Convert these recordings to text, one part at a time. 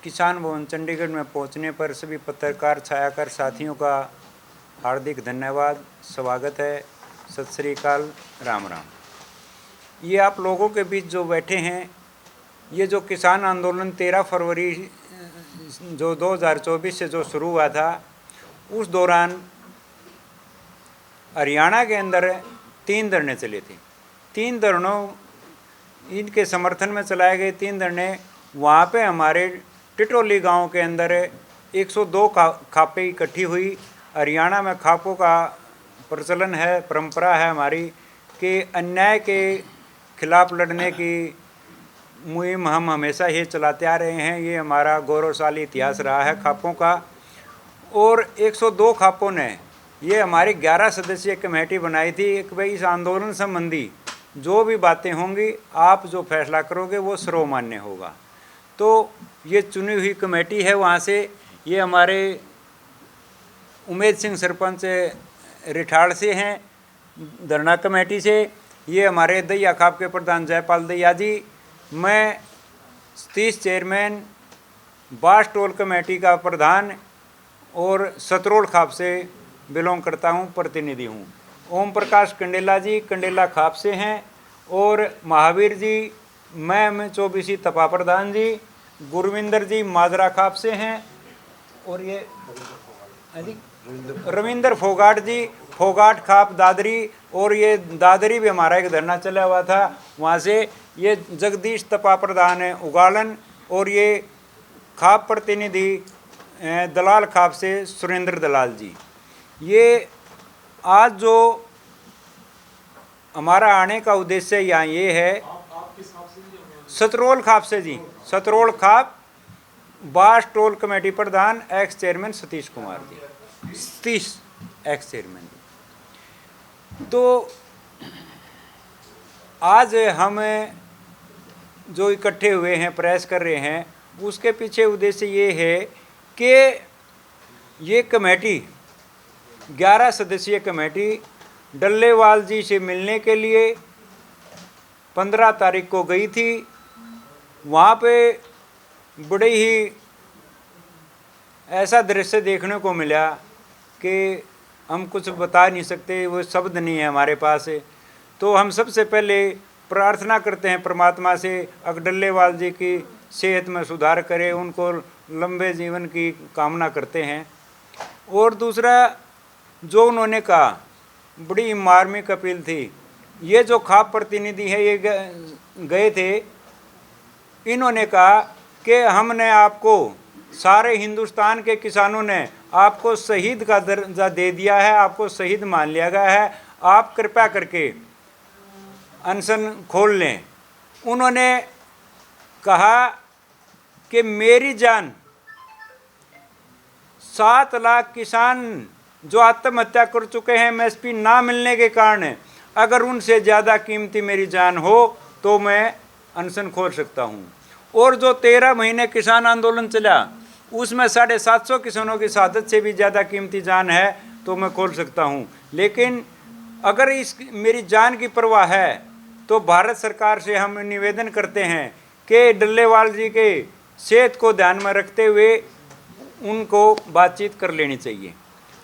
किसान भवन चंडीगढ़ में पहुंचने पर सभी पत्रकार छायाकर साथियों का हार्दिक धन्यवाद, स्वागत है, सत श्री अकाल, राम राम। ये आप लोगों के बीच जो बैठे हैं, ये जो किसान आंदोलन 13 फरवरी जो 2024 से जो शुरू हुआ था, उस दौरान हरियाणा के अंदर 3 धरने चले थे। 3 धरनों इनके समर्थन में चलाए गए 3 धरने। वहाँ पे हमारे टिटोली गांव के अंदर 102 खापें इकट्ठी हुई। हरियाणा में खापों का प्रचलन है, परंपरा है हमारी कि अन्याय के खिलाफ लड़ने की मुहिम हम हमेशा ही चलाते आ रहे हैं। ये हमारा गौरवशाली इतिहास रहा है खापों का। और 102 खापों ने ये हमारी 11 सदस्यीय कमेटी बनाई थी कि भाई इस आंदोलन संबंधी जो भी बातें होंगी, आप जो फैसला करोगे वो सर्वमान्य होगा। तो ये चुनी हुई कमेटी है। वहाँ से ये हमारे उमेद सिंह सरपंच रिठाड़ से हैं, धरना कमेटी से। ये हमारे दैया खाप के प्रधान जयपाल दैया जी। मैं सतीश चेयरमैन, बास टोल कमेटी का प्रधान और सतरोल खाप से बिलोंग करता हूँ, प्रतिनिधि हूँ। ओम प्रकाश कंडेला जी कंडेला खाप से हैं। और महावीर जी मैं चौबीसी तपा प्रधान जी, गुरविंदर जी माजरा खाप से हैं। और ये रविंदर फोगाट जी फोगाट खाप दादरी। और ये दादरी भी हमारा एक धरना चला हुआ था, वहाँ से ये जगदीश तपा प्रधान है उगालन। और ये खाप प्रतिनिधि दलाल खाप से सुरेंद्र दलाल जी। ये आज जो हमारा आने का उद्देश्य यहाँ ये है, सतरोल खाप से जी, सतरोल खाप, बास टोल कमेटी प्रधान, x chairman Satish Kumar ji, Satish x chairman जी। तो आज हम जो इकट्ठे हुए हैं, प्रयास कर रहे हैं, उसके पीछे उद्देश्य ये है कि ये कमेटी 11 सदस्यीय कमेटी डल्लेवाल जी से मिलने के लिए 15 तारीख को गई थी। वहाँ पे बड़े ही ऐसा दृश्य देखने को मिला कि हम कुछ बता नहीं सकते, वो शब्द नहीं है हमारे पास। तो हम सबसे पहले प्रार्थना करते हैं परमात्मा से, अगर डल्लेवाल जी की सेहत में सुधार करे, उनको लंबे जीवन की कामना करते हैं। और दूसरा जो उन्होंने कहा, बड़ी मार्मिक अपील थी। ये जो खाप प्रतिनिधि है ये गए थे, इन्होंने कहा कि हमने आपको, सारे हिंदुस्तान के किसानों ने आपको शहीद का दर्जा दे दिया है, आपको शहीद मान लिया गया है, आप कृपया करके अनशन खोल लें। उन्होंने कहा कि मेरी जान 7 लाख किसान जो आत्महत्या कर चुके हैं एमएसपी ना मिलने के कारण, अगर उनसे ज़्यादा कीमती मेरी जान हो तो मैं अनशन खोल सकता हूँ। और जो 13 महीने किसान आंदोलन चला, उसमें 750 किसानों की शहादत से भी ज़्यादा कीमती जान है तो मैं खोल सकता हूँ। लेकिन अगर इस मेरी जान की परवाह है तो भारत सरकार से हम निवेदन करते हैं कि डल्लेवाल जी के सेहत को ध्यान में रखते हुए उनको बातचीत कर लेनी चाहिए।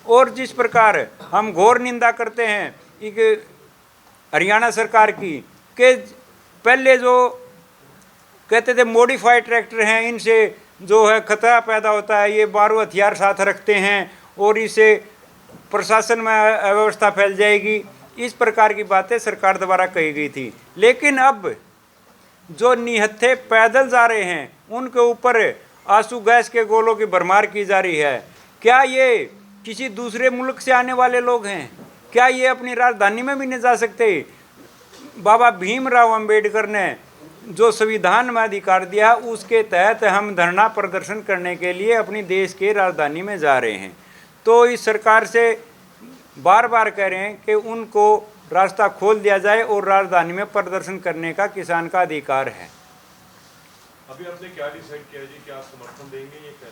और जिस प्रकार हम घोर निंदा करते हैं एक हरियाणा सरकार की, कि पहले जो कहते थे मॉडिफाइड ट्रैक्टर हैं, इनसे जो है खतरा पैदा होता है, ये बारूद हथियार साथ रखते हैं और इससे प्रशासन में अव्यवस्था फैल जाएगी, इस प्रकार की बातें सरकार द्वारा कही गई थी। लेकिन अब जो निहत्थे पैदल जा रहे हैं उनके ऊपर आंसू गैस के गोलों की भरमार की जा रही है। क्या ये किसी दूसरे मुल्क से आने वाले लोग हैं? क्या ये अपनी राजधानी में भी नहीं जा सकते? बाबा भीमराव अंबेडकर ने जो संविधान में अधिकार दिया, उसके तहत हम धरना प्रदर्शन करने के लिए अपनी देश के राजधानी में जा रहे हैं। तो इस सरकार से बार बार कह रहे हैं कि उनको रास्ता खोल दिया जाए और राजधानी में प्रदर्शन करने का किसान का अधिकार है। अभी आपने क्या डिसाइड किया जी, क्या आप समर्थन देंगे? ये क्या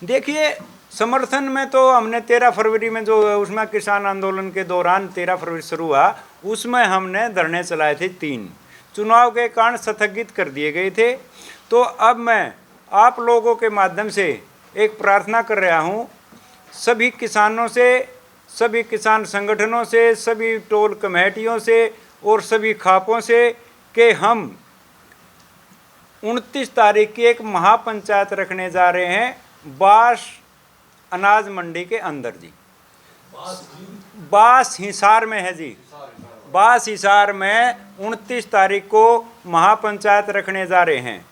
देखिए, समर्थन में तो हमने 13 फरवरी में जो उसमें किसान आंदोलन के दौरान 13 फरवरी शुरू हुआ, उसमें हमने धरने चलाए थे 3। चुनाव के कारण स्थगित कर दिए गए थे। तो अब मैं आप लोगों के माध्यम से एक प्रार्थना कर रहा हूँ, सभी किसानों से, सभी किसान संगठनों से, सभी टोल कमेटियों से और सभी खापों से कि हम 29 तारीख की एक महापंचायत रखने जा रहे हैं बास अनाज मंडी के अंदर जी। बास हिसार में है जी, बास हिसार में 29 तारीख को महापंचायत रखने जा रहे हैं।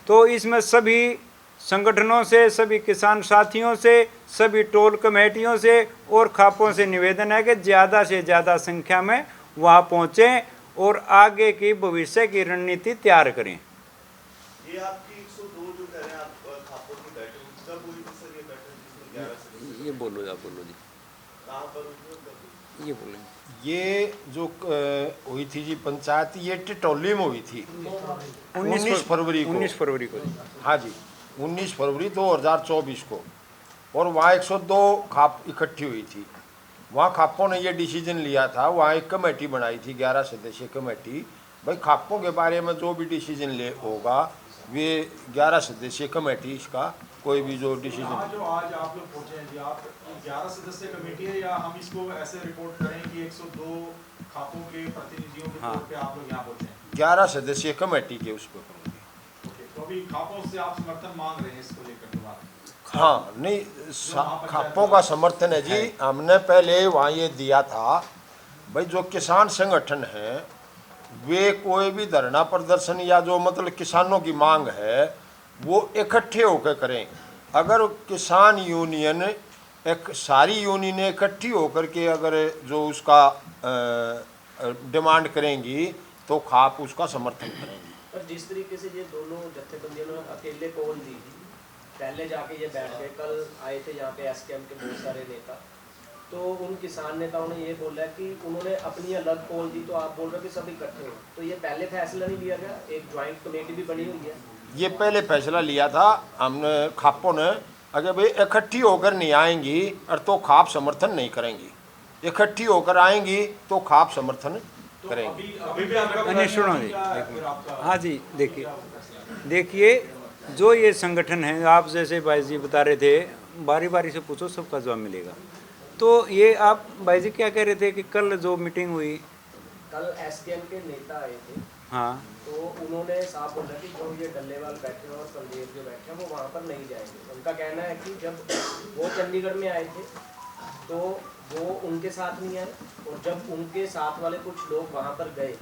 तो इसमें सभी संगठनों से, सभी किसान साथियों से, सभी टोल कमेटियों से और खापों से निवेदन है कि ज़्यादा से ज़्यादा संख्या में वहाँ पहुँचें और आगे की भविष्य की रणनीति तैयार करें। ये आपकी 102 जो कह रहे हैं आप खापों की बैठक कब हुई थी सर? ये बैठक जिसमें 11 से ये बोलो, आप बोलो जी, कहाँ पर हुई थी, कब हुई? ये बोलें। ये जो हुई थी जी पंचायत, ये टिटौली में हुई थी 19 फरवरी को। 19 फरवरी को। हाँ जी, 19 फरवरी 2024 को। और वहाँ 102 खाप इकट्ठी हुई थी। वहाँ खापों ने ये डिसीजन लिया था, वहाँ एक कमेटी बनाई थी 11 सदस्यीय कमेटी। भाई खापों के बारे में जो भी डिसीजन ले होगा वे 11 सदस्यीय कमेटी इसका कोई भी जो डिसीजन। जो आज आप लोग पहुंचे हैं जी, आप 11 सदस्यीय कमेटी है या हम इसको ऐसे रिपोर्ट करें कि 102 खापों के प्रतिनिधियों के तौर पे आप लोग यहाँ पहुंचे हैं? 11 सदस्यीय कमेटी के उस पर करूँगी। तो अभी खापों से आप समर्थन मांग रहे हैं इसको लेकर दोबारा? हाँ, नहीं, खापों का समर्थन है जी। हमने पहले वहाँ ये दिया था भाई जो किसान संगठन हैं वे कोई भी धरना प्रदर्शन या जो मतलब किसानों की मांग है वो इकट्ठे होकर करें। अगर किसान यूनियन एक सारी यूनियन इकट्ठी होकर के अगर जो उसका डिमांड करेंगी तो खाप उसका समर्थन करेंगी। पर जिस तरीके से ये दोनों जत्थेबंदियों ने अकेले कॉल दी थी, पहले जाके ये बैठ गए, कल आए थे यहाँ पे एसकेएम के बहुत सारे नेता, तो उन किसान नेताओं ने ये बोला कि उन्होंने अपनी अलग कॉल दी, तो आप बोल रहे हो कि सब इकट्ठे हो, तो ये पहले फैसला नहीं लिया गया? एक ज्वाइंट कमेटी भी बनी हुई है। ये पहले फैसला लिया था हमने खापों ने, अगर भाई इकट्ठी होकर नहीं आएंगी और तो खाप समर्थन नहीं करेंगी, इकट्ठी होकर आएंगी तो खाप समर्थन करेंगी। अभी भी आपका नहीं, सुनो जी, हाँ जी, देखिए जो ये संगठन है, आप जैसे भाई जी बता रहे थे, बारी बारी से पूछो सबका जवाब मिलेगा। तो ये आप भाई जी क्या कह रहे थे कि कल जो मीटिंग हुई, कल एसकेएम के नेता आए थे, हाँ, तो उन्होंने साफ बोला कि जो ये डल्लेवाल बैठे हैं और संदेव जो बैठे हैं वो वहाँ पर नहीं जाएंगे। उनका कहना है कि जब वो चंडीगढ़ में आए थे तो वो उनके साथ नहीं आए, और जब उनके साथ वाले कुछ लोग वहाँ पर गए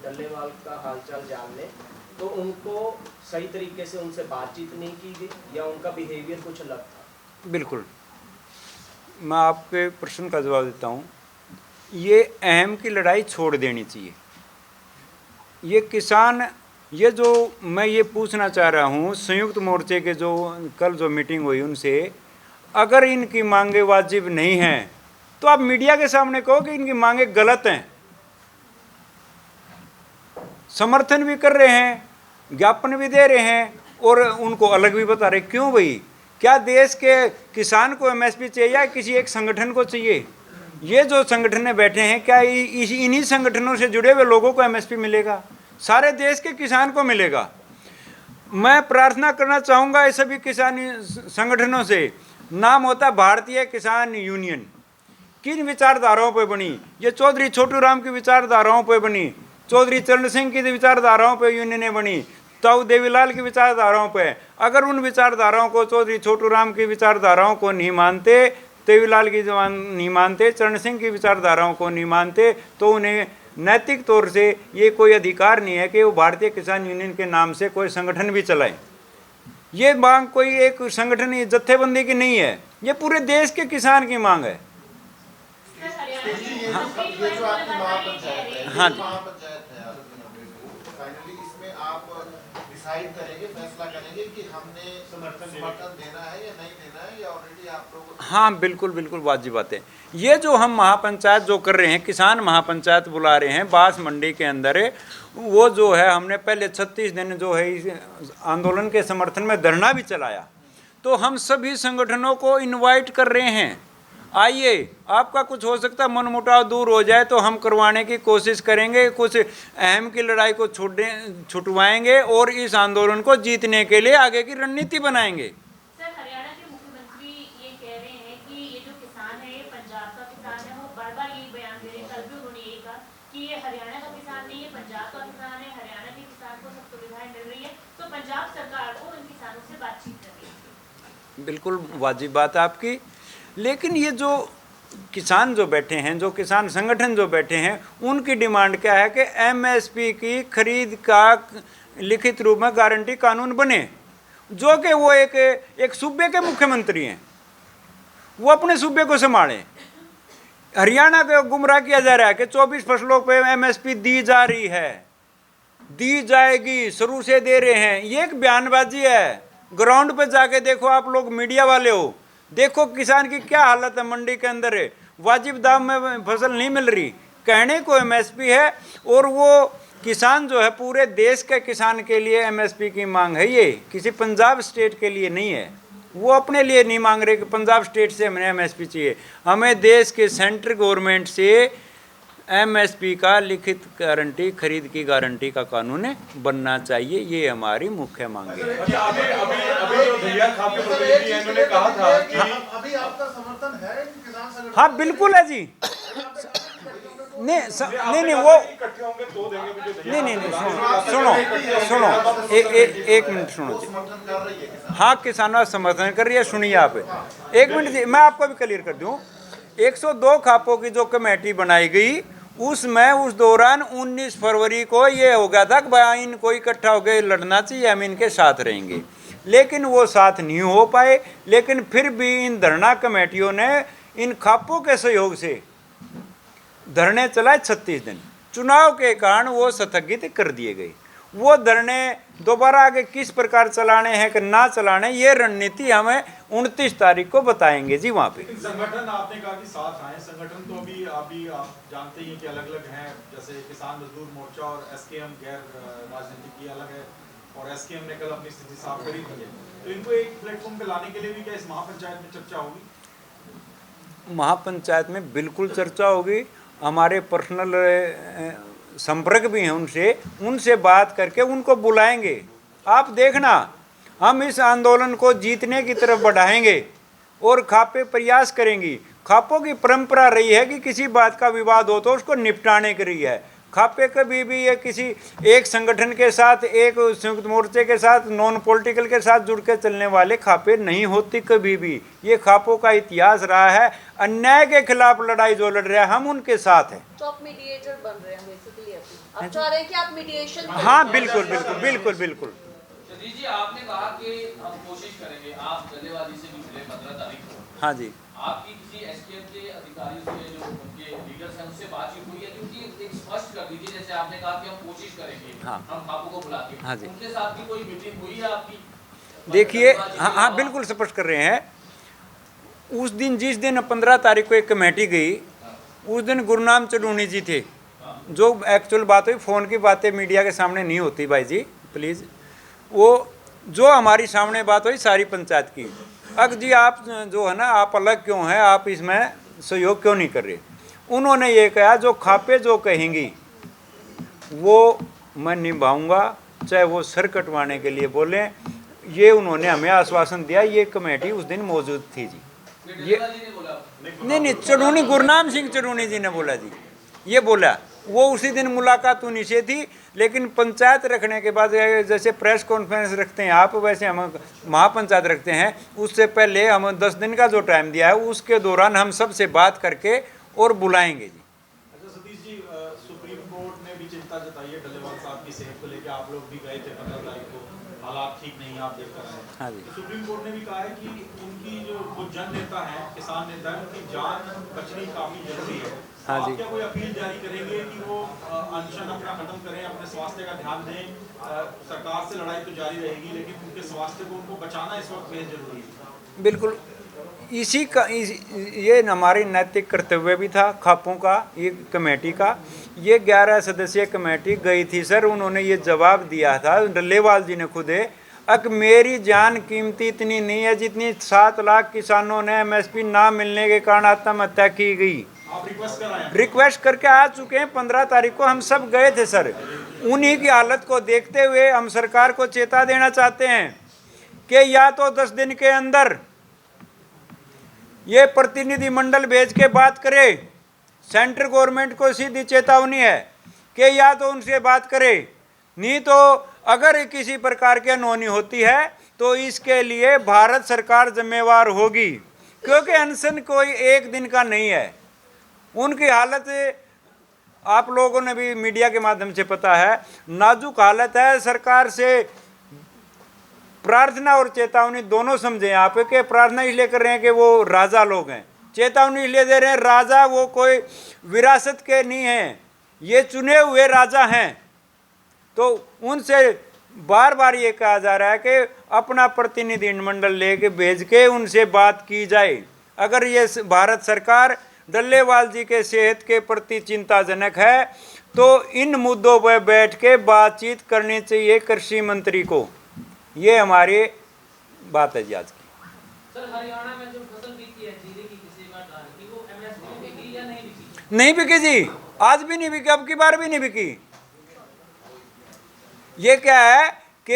डल्लेवाल का हालचाल जानने, तो उनको सही तरीके से उनसे बातचीत नहीं की गई या उनका बिहेवियर कुछ अलग था। बिल्कुल, मैं आपके प्रश्न का जवाब देता हूँ। ये अहम की लड़ाई छोड़ देनी चाहिए। ये किसान, ये जो मैं ये पूछना चाह रहा हूँ संयुक्त मोर्चे के जो कल जो मीटिंग हुई उनसे, अगर इनकी मांगे वाजिब नहीं हैं तो आप मीडिया के सामने कहो कि इनकी मांगे गलत हैं। समर्थन भी कर रहे हैं, ज्ञापन भी दे रहे हैं और उनको अलग भी बता रहे। क्यों भाई? क्या देश के किसान को एमएसपी चाहिए या किसी एक संगठन को चाहिए? ये जो संगठन बैठे हैं, क्या इन्हीं संगठनों से जुड़े हुए लोगों को एमएसपी मिलेगा? सारे देश के किसान को मिलेगा। मैं प्रार्थना करना चाहूँगा ये सभी किसान संगठनों से, नाम होता भारतीय किसान यूनियन, किन विचारधाराओं पर बनी? ये चौधरी छोटू राम की विचारधाराओं पर बनी, चौधरी चरण सिंह की विचारधाराओं पर यूनियनें बनी, ताऊ देवीलाल की विचारधाराओं पर। अगर उन विचारधाराओं को, चौधरी छोटू राम की विचारधाराओं को नहीं मानते, देवीलाल की नहीं मानते, चरण सिंह की विचारधाराओं को नहीं मानते, तो उन्हें नैतिक तौर से ये कोई अधिकार नहीं है कि वो भारतीय किसान यूनियन के नाम से कोई संगठन भी चलाएं। ये मांग कोई एक संगठन जत्थेबंदी की नहीं है, ये पूरे देश के किसान की मांग है। ये जो आपकी महापंचायत है, हाँ जी, महापंचायत है फाइनली इसमें आप डिसाइड करेंगे, फैसला करेंगे कि हमने समर्थन देना है या नहीं देना है, या ऑलरेडी आप लोग? हाँ बिल्कुल बिल्कुल, वाजिब बात है। ये जो हम महापंचायत जो कर रहे हैं, किसान महापंचायत बुला रहे हैं बांस मंडी के अंदर, वो जो है हमने पहले 36 दिन जो है इस आंदोलन के समर्थन में धरना भी चलाया। तो हम सभी संगठनों को इनवाइट कर रहे हैं, आइए, आपका कुछ हो सकता है मनमुटाव दूर हो जाए तो हम करवाने की कोशिश करेंगे, कुछ अहम की लड़ाई को छुटवाएंगे और इस आंदोलन को जीतने के लिए आगे की रणनीति बनाएंगे। सर, हरियाणा के मुख्यमंत्री ये कह रहे हैं कि ये जो किसान है ये पंजाब का किसान है, वो बार बार यही बयान दे रहे हैं, कल भी उन्होंने यही कहा कि ये हरियाणा का किसान नहीं है, पंजाब का किसान है, हरियाणा के किसान को सब सुविधाएं मिल रही है, तो पंजाब सरकार को इन किसानों से बातचीत करनी चाहिए। बिल्कुल वाजिब बात है आपकी, लेकिन ये जो किसान जो बैठे हैं, जो किसान संगठन जो बैठे हैं, उनकी डिमांड क्या है कि एमएसपी की खरीद का लिखित रूप में गारंटी कानून बने, जो कि वो एक सूबे के मुख्यमंत्री हैं, वो अपने सूबे को संभालें। हरियाणा को गुमराह किया जा रहा है कि 24 फसलों पे एमएसपी दी जा रही है, दी जाएगी, शुरू से दे रहे हैं, ये एक बयानबाजी है। ग्राउंड पे जाके देखो, आप लोग मीडिया वाले हो, देखो किसान की क्या हालत है, मंडी के अंदर है, वाजिब दाम में फसल नहीं मिल रही, कहने को एमएसपी है, और वो किसान जो है पूरे देश के किसान के लिए एमएसपी की मांग है, ये किसी पंजाब स्टेट के लिए नहीं है। वो अपने लिए नहीं मांग रहे कि पंजाब स्टेट से हमें एमएसपी चाहिए, हमें देश के सेंट्रल गवर्नमेंट से एमएसपी का लिखित गारंटी, खरीद की गारंटी का कानून बनना चाहिए, ये हमारी मुख्य मांग है। अभी जो भैया खाद्य प्रतिनिधि हैं, उन्होंने कहा था कि अभी आपका समर्थन है किसान संगठन? हाँ बिल्कुल है जी। नहीं वो इकट्ठे होंगे तो देंगे मुझे। नहीं सुनो एक मिनट सुनो जी। समर्थन कर रही है किसान? हाँ, किसानों समर्थन कर रही है, सुनिए आप एक मिनट जी, मैं आपको भी क्लियर कर दूं। 102 खापों की जो कमेटी बनाई गई, उसमें उस दौरान 19 फरवरी को ये हो गया था कि भाई इनको इकट्ठा होकर लड़ना चाहिए, हम इनके साथ रहेंगे, लेकिन वो साथ नहीं हो पाए। लेकिन फिर भी इन धरना कमेटियों ने इन खापों के सहयोग से धरने चलाए 36 दिन। चुनाव के कारण वो स्थगित कर दिए गए। वो धरने दोबारा आगे किस प्रकार चलाने हैं कि ना चलाने, ये रणनीति हमें 29 तारीख को बताएंगे जी वहाँ पे। संगठन आपने कहा कि साथ आए, संगठन तो अभी आप जानते ही हैं कि अलग अलग हैं, जैसे किसान मजदूर मोर्चा और एसकेएम गैर राजनीतिक की अलग है, और एसकेएम ने कल अपनी स्थिति साफ करी थी, तो इनको एक प्लेटफॉर्म पे लाने के लिए भी क्या इस महापंचायत में चर्चा होगी? महापंचायत में बिल्कुल चर्चा होगी, हमारे पर्सनल संपर्क भी हैं उनसे बात करके उनको बुलाएंगे। आप देखना, हम इस आंदोलन को जीतने की तरफ बढ़ाएंगे और खापे प्रयास करेंगी। खापों की परंपरा रही है कि किसी बात का विवाद हो तो उसको निपटाने की रही है। खापे कभी भी ये किसी एक संगठन के साथ, एक संयुक्त मोर्चे के साथ, नॉन पॉलिटिकल के साथ जुड़ के चलने वाले खापे नहीं होती कभी भी। ये खापों का इतिहास रहा है। अन्याय के खिलाफ लड़ाई जो लड़ रहे हैं, हम उनके साथ हैं। तो आप मीडिएटर बन रहे हैं बेसिकली, आप चाह रहे हैं कि आप मीडिएशन? हाँ बिल्कुल बिल्कुल बिल्कुल बिल्कुल। सतीश जी, आपने कहा कि हम कोशिश करेंगे, आप डल्लेबाजी से भी मिले 15 तारीख को। हाँ जी। आपकी किसी एसकेएम के अधिकारियों से, जो उनके लीडर्स हैं, उनसे बातचीत हुई है? क्योंकि एक स्पष्ट कर दीजिए, जैसे आपने कहा कि हम कोशिश करेंगे, हाँ, हम खापों को बुला के, हाँ जी, उनके साथ भी कोई मीटिंग हुई है आपकी? देखिए, हाँ बिल्कुल स्पष्ट कर रहे हैं। उस दिन, जिस दिन 15 तारीख को एक कमेटी गई, उस दिन गुरनाम चडूनी जी थे। जो एक्चुअल बात हुई, फ़ोन की बातें मीडिया के सामने नहीं होती भाई जी, प्लीज़। वो जो हमारी सामने बात हुई सारी पंचायत की, अब जी आप जो है ना, आप अलग क्यों हैं, आप इसमें सहयोग क्यों नहीं कर रहे? उन्होंने ये कहा, जो खापे जो कहेंगी वो मैं निभाऊंगा, चाहे वो सर कटवाने के लिए बोलें। ये उन्होंने हमें आश्वासन दिया। ये कमेटी उस दिन मौजूद थी जी। ये नहीं, चडूनी, गुरनाम सिंह चडूनी जी ने बोला जी, ये बोला। वो उसी दिन मुलाकात उन्हीं से थी, लेकिन पंचायत रखने के बाद, जैसे प्रेस कॉन्फ्रेंस रखते हैं आप, वैसे हम महापंचायत रखते हैं। उससे पहले हम 10 दिन का जो टाइम दिया है, उसके दौरान हम सबसे बात करके और बुलाएंगे जी। अच्छा सतीश जी, सुप्रीम कोर्ट ने भी चिंता जताई है डल्लेवाल साहब की सेहत को लेकर। आप लोग भी गए थे 15 तारीख को, हालात ठीक नहीं है, आप देख कर आए। हाँ जी। तो सुप्रीम कोर्ट ने भी कहा है कि उनकी जो वो जन नेता है, किसान नेता है, उनकी जान बचनी काफी जरूरी है। हाँ आप जी। क्या कोई अपील जारी करेंगे कि वो अनशन अपना खत्म करें, अपने स्वास्थ्य का ध्यान दें? सरकार से लड़ाई तो जारी रहेगी, लेकिन उनके स्वास्थ्य को, उनको बचाना इस वक्त बेहद जरूरी है। बिल्कुल, इसी का ये हमारी नैतिक कर्तव्य भी था खापों का, ये कमेटी का। ये 11 सदस्यीय कमेटी गई थी सर, उन्होंने ये जवाब दिया था, डल्लेवाल जी ने खुद, अब मेरी जान कीमती इतनी नहीं है जितनी 7 लाख किसानों ने एमएसपी ना मिलने के कारण आत्महत्या की गई। आप रिक्वेस्ट कराएं। रिक्वेस्ट करके आ चुके हैं, 15 तारीख को हम सब गए थे सर। उन्हीं की हालत को देखते हुए हम सरकार को चेता देना चाहते हैं कि या तो 10 दिन के अंदर ये प्रतिनिधि मंडल भेज के बात करे। सेंट्रल गवर्नमेंट को सीधी चेतावनी है कि या तो उनसे बात करे, नहीं तो अगर किसी प्रकार की अनहोनी होती है तो इसके लिए भारत सरकार जिम्मेवार होगी, क्योंकि अनशन कोई एक दिन का नहीं है। उनकी हालत आप लोगों ने भी मीडिया के माध्यम से पता है, नाजुक हालत है। सरकार से प्रार्थना और चेतावनी दोनों समझें आप, कि प्रार्थना इसलिए कर रहे हैं कि वो राजा लोग हैं, चेतावनी इसलिए दे रहे हैं राजा वो कोई विरासत के नहीं हैं, ये चुने हुए राजा हैं। तो उनसे बार बार ये कहा जा रहा है कि अपना प्रतिनिधि मंडल लेके भेज के उनसे बात की जाए। अगर ये भारत सरकार डल्लेवाल जी के सेहत के प्रति चिंताजनक है तो इन मुद्दों पर बैठ के बातचीत करनी चाहिए कृषि मंत्री को। ये हमारी बात है जी आज की। सर, हरियाणा में जो फसल बिकी है जीरे की, किसी का धान की, वो एमएसपी में बिकी या नहीं बिकी? नहीं बिकी जी, आज भी नहीं बिकी, अब की बार भी नहीं बिकी। ये क्या है कि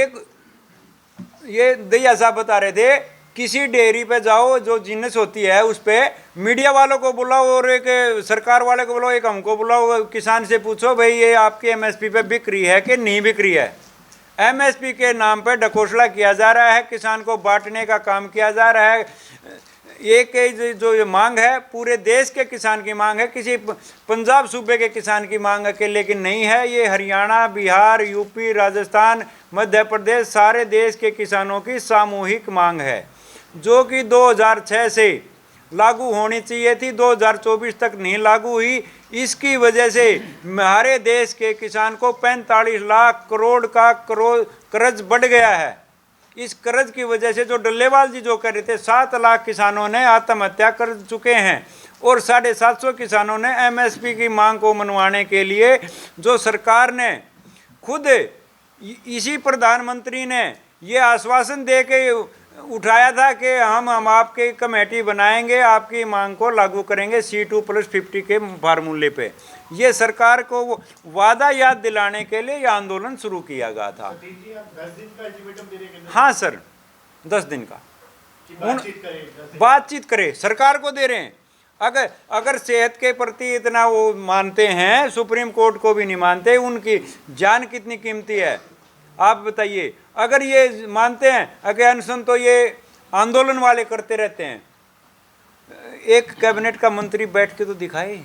ये दैया साहब बता रहे थे, किसी डेयरी पे जाओ जो जिन्नस होती है उस पे मीडिया वालों को बुलाओ और एक सरकार वाले को बुलाओ, एक हमको बुलाओ, किसान से पूछो भाई ये आपकी एमएसपी पे बिक रही है कि नहीं बिक रही है। एमएसपी के नाम पे ढकोसला किया जा रहा है, किसान को बांटने का काम किया जा रहा है। एक जो ये मांग है पूरे देश के किसान की मांग है, किसी पंजाब सूबे के किसान की मांग अकेले की नहीं है। ये हरियाणा, बिहार, यूपी, राजस्थान, मध्य प्रदेश सारे देश के किसानों की सामूहिक मांग है, जो कि 2006 से लागू होनी चाहिए थी, 2024 तक नहीं लागू हुई। इसकी वजह से हमारे देश के किसान को 45 लाख करोड़ का कर्ज बढ़ गया है। इस कर्ज की वजह से जो डल्लेवाल जी जो कर रहे थे, 7 लाख किसानों ने आत्महत्या कर चुके हैं और 750 किसानों ने एमएसपी की मांग को मनवाने के लिए जो सरकार ने खुद इसी प्रधानमंत्री ने ये आश्वासन दे के उठाया था कि हम आपकी कमेटी बनाएंगे, आपकी मांग को लागू करेंगे C2+50 के फार्मूले पे। ये सरकार को वादा याद दिलाने के लिए ये आंदोलन शुरू किया गया था। 10 दिन का अल्टीमेटम दे रहे हैं। हाँ सर, 10 दिन का बातचीत करे, सरकार को दे रहे हैं। अगर सेहत के प्रति इतना वो मानते हैं, सुप्रीम कोर्ट को भी नहीं मानते, उनकी जान कितनी कीमती है आप बताइए। अगर ये मानते हैं, अगर अनशन तो ये आंदोलन वाले करते रहते हैं। एक कैबिनेट का मंत्री बैठ के तो दिखाए,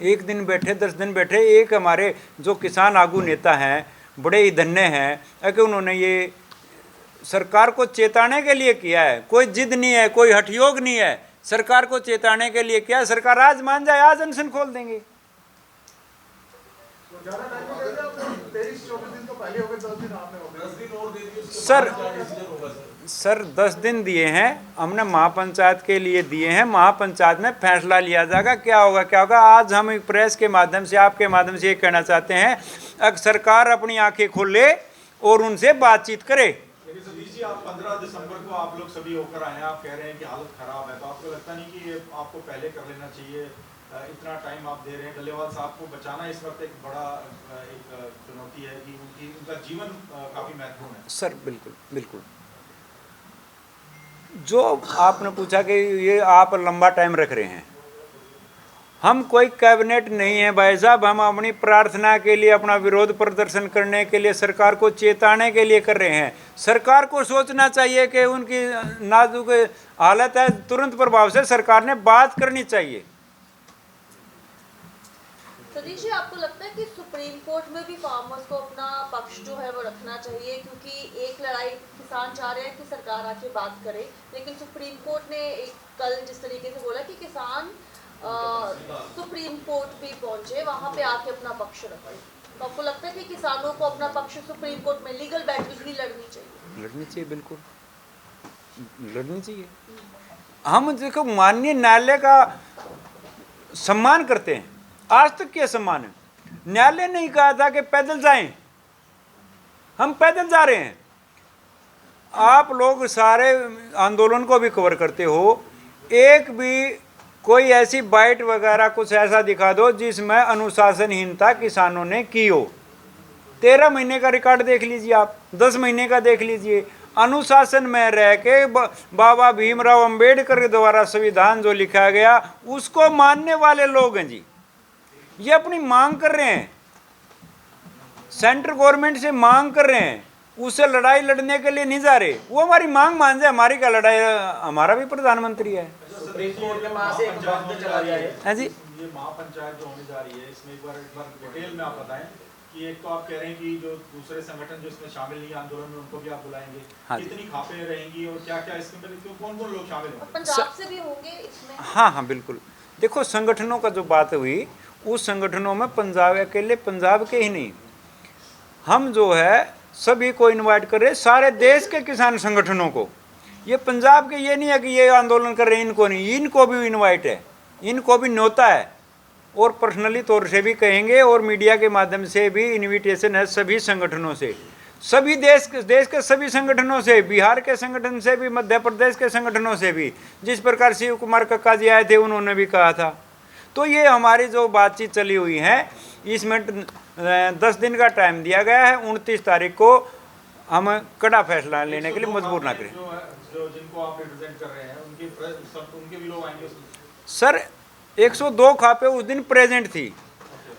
एक दिन बैठे, 10 दिन बैठे। एक हमारे जो किसान आगू नेता हैं, बड़े ही धन्य हैं, अगर उन्होंने ये सरकार को चेताने के लिए किया है, कोई जिद नहीं है, कोई हठयोग नहीं है, सरकार को चेताने के लिए किया। सरकार आज मान जाए, आज अनशन खोल देंगे। सर 10 दिन दिए हैं हमने, महापंचायत के लिए दिए हैं, महापंचायत में फैसला लिया जाएगा। क्या होगा क्या होगा। आज हम प्रेस के माध्यम से, आपके माध्यम से ये कहना चाहते हैं, अगर सरकार अपनी आंखें खोले और उनसे बातचीत करे। जी, आप 15 दिसंबर को आप लोग सभी होकर आए हैं, आप कह रहे हैं कि हालत खराब है, तो आपको लगता नहीं कि ये आपको पहले कर लेना चाहिए? इतना टाइम आप दे रहे हैं, डल्लेवाल साहब को बचाना इस वक्त एक बड़ा एक चुनौती है कि उनका जीवन काफी महत्वपूर्ण है। सर बिल्कुल बिल्कुल, जो आपने पूछा कि ये आप लंबा टाइम रख रहे हैं, हम कोई कैबिनेट नहीं है भाई साहब। हम अपनी प्रार्थना के लिए, अपना विरोध प्रदर्शन करने के लिए, सरकार को चेताने के लिए कर रहे हैं। सरकार को सोचना चाहिए कि उनकी नाजुक हालत है, तुरंत प्रभाव से सरकार ने बात करनी चाहिए। सतीश जी, आपको लगता है कि सुप्रीम कोर्ट में भी फार्मर्स को अपना पक्ष जो है वो रखना चाहिए? क्योंकि एक लड़ाई किसान चाह रहे हैं कि सरकार आके बात करे, लेकिन सुप्रीम कोर्ट ने एक कल जिस तरीके से बोला कि किसान सुप्रीम कोर्ट भी पहुंचे, वहां पे आके अपना पक्ष रखे, तो आपको लगता है कि किसानोकिसानों को अपना पक्ष सुप्रीम कोर्ट में लीगल बैटल भी लड़नी चाहिए? लड़नी चाहिए, बिल्कुल लड़नी चाहिए। हम देखो माननीय न्यायालय का सम्मान करते हैं, आज तक क्या सम्मान है। न्यायालय ने कहा था कि पैदल जाएं, हम पैदल जा रहे हैं। आप लोग सारे आंदोलन को भी कवर करते हो, एक भी कोई ऐसी बाइट वगैरह कुछ ऐसा दिखा दो जिसमें अनुशासनहीनता किसानों ने की हो। 13 महीने का रिकॉर्ड देख लीजिए आप, 10 महीने का देख लीजिए। अनुशासन में रह के बाबा भीमराव अंबेडकर द्वारा संविधान जो लिखा गया उसको मानने वाले लोग हैं जी। ये अपनी मांग कर रहे हैं, सेंट्रल गवर्नमेंट से मांग कर रहे हैं, उससे लड़ाई लड़ने के लिए नहीं जा रहे। वो हमारी मांग मान जाए, हमारी क्या लड़ाई, हमारा भी प्रधानमंत्री है। सुप्रीम कोर्ट के पास एक वक्त चला जाए है जी। ये महापंचायत जो होने जा रही है, इसमें एक बार डिटेल में आप बताएं कि एक तो आप कह रहे हैं कि जो दूसरे संगठन जो इसमें शामिल नहीं है आंदोलन में उनको भी आप बुलाएंगे, हाँ, कितनी खापें रहेंगी और क्या क्या इसमें कौन कौन लोग शामिल होंगे? पंजाब से भी होंगे इसमें? हाँ हाँ बिल्कुल। देखो संगठनों का जो बात हुई, उस संगठनों में पंजाब अकेले पंजाब के ही नहीं, हम जो है सभी को इनवाइट कर रहे, सारे देश के किसान संगठनों को। ये पंजाब के ये नहीं है कि ये आंदोलन कर रहे हैं इनको नहीं, इनको भी इनवाइट है, इनको भी न्योता है, और पर्सनली तौर से भी कहेंगे, और मीडिया के माध्यम से भी इनविटेशन है सभी संगठनों से, सभी देश के सभी संगठनों से, बिहार के संगठन से भी, मध्य प्रदेश के संगठनों से भी। जिस प्रकार शिव कुमार कक्का जी आए थे उन्होंने भी कहा था। तो ये हमारी जो बातचीत चली हुई है, इसमें 10 दिन का टाइम दिया गया है। 29 तारीख को हम कड़ा फैसला लेने के लिए मजबूर ना करें। जो जिनको आप रिप्रेजेंट कर रहे हैं उनके भी लोग आएंगे सर। 102 खापे उस दिन प्रेजेंट थी,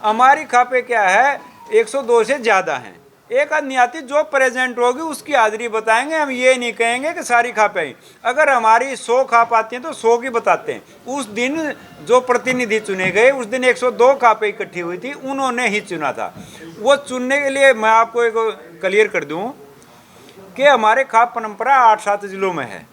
हमारी खापे क्या है 102 से ज़्यादा हैं। एक आदमी आती जो प्रेजेंट होगी उसकी हाजिरी बताएंगे, हम ये नहीं कहेंगे कि सारी खापें आई। अगर हमारी 100 खाप आती हैं तो 100 की बताते हैं। उस दिन जो प्रतिनिधि चुने गए, उस दिन 102 खापें इकट्ठी हुई थी, उन्होंने ही चुना था। वो चुनने के लिए मैं आपको एक क्लियर कर दूं कि हमारे खाप परंपरा 8-7 जिलों में है।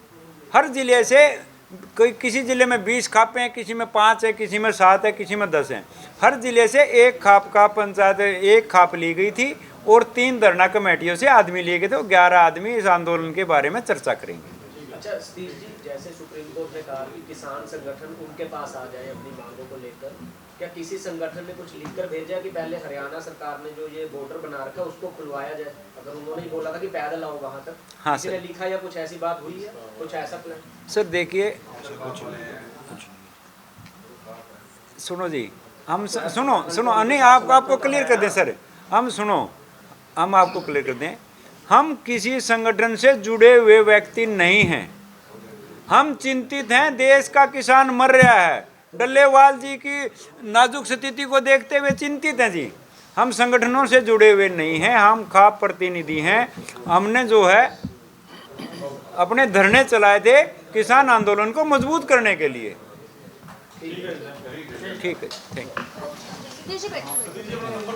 हर जिले से किसी जिले में 20 खापें हैं, किसी में 5 है, किसी में 7 है, किसी में 10 हैं। हर जिले से एक खाप का पंचायत एक खाप ली गई थी, और 3 धरना कमेटियों से आदमी लिए गए थे। 11 आदमी इस आंदोलन के बारे में चर्चा करेंगे। अच्छा स्टीव जी, जैसे सुप्रीम कोर्ट ने कहा कि किसान संगठन उनके पास आ जाए अपनी मांगों को लेकर, क्या किसी संगठन ने कुछ लिखकर भेजा कि पहले हरियाणा सरकार ने जो ये बॉर्डर बना रखा उसको खुलवाया जाए? अगर उन्होंने बोला था कि पैदल आओ वहाँ तक, हाँ किसी ने लिखा या कुछ ऐसी बात हुई है, कुछ ऐसा प्लान? सर देखिए, सुनो जी, हम सुनो नहीं, आपको क्लियर कर दें सर, हम आपको क्लियर कर दें, हम किसी संगठन से जुड़े हुए व्यक्ति नहीं हैं। हम चिंतित हैं, देश का किसान मर रहा है, डल्लेवाल जी की नाजुक स्थिति को देखते हुए चिंतित हैं जी। हम संगठनों से जुड़े हुए नहीं हैं, हम खाप प्रतिनिधि हैं। हमने जो है अपने धरने चलाए थे किसान आंदोलन को मजबूत करने के लिए। ठीक है, थैंक यू।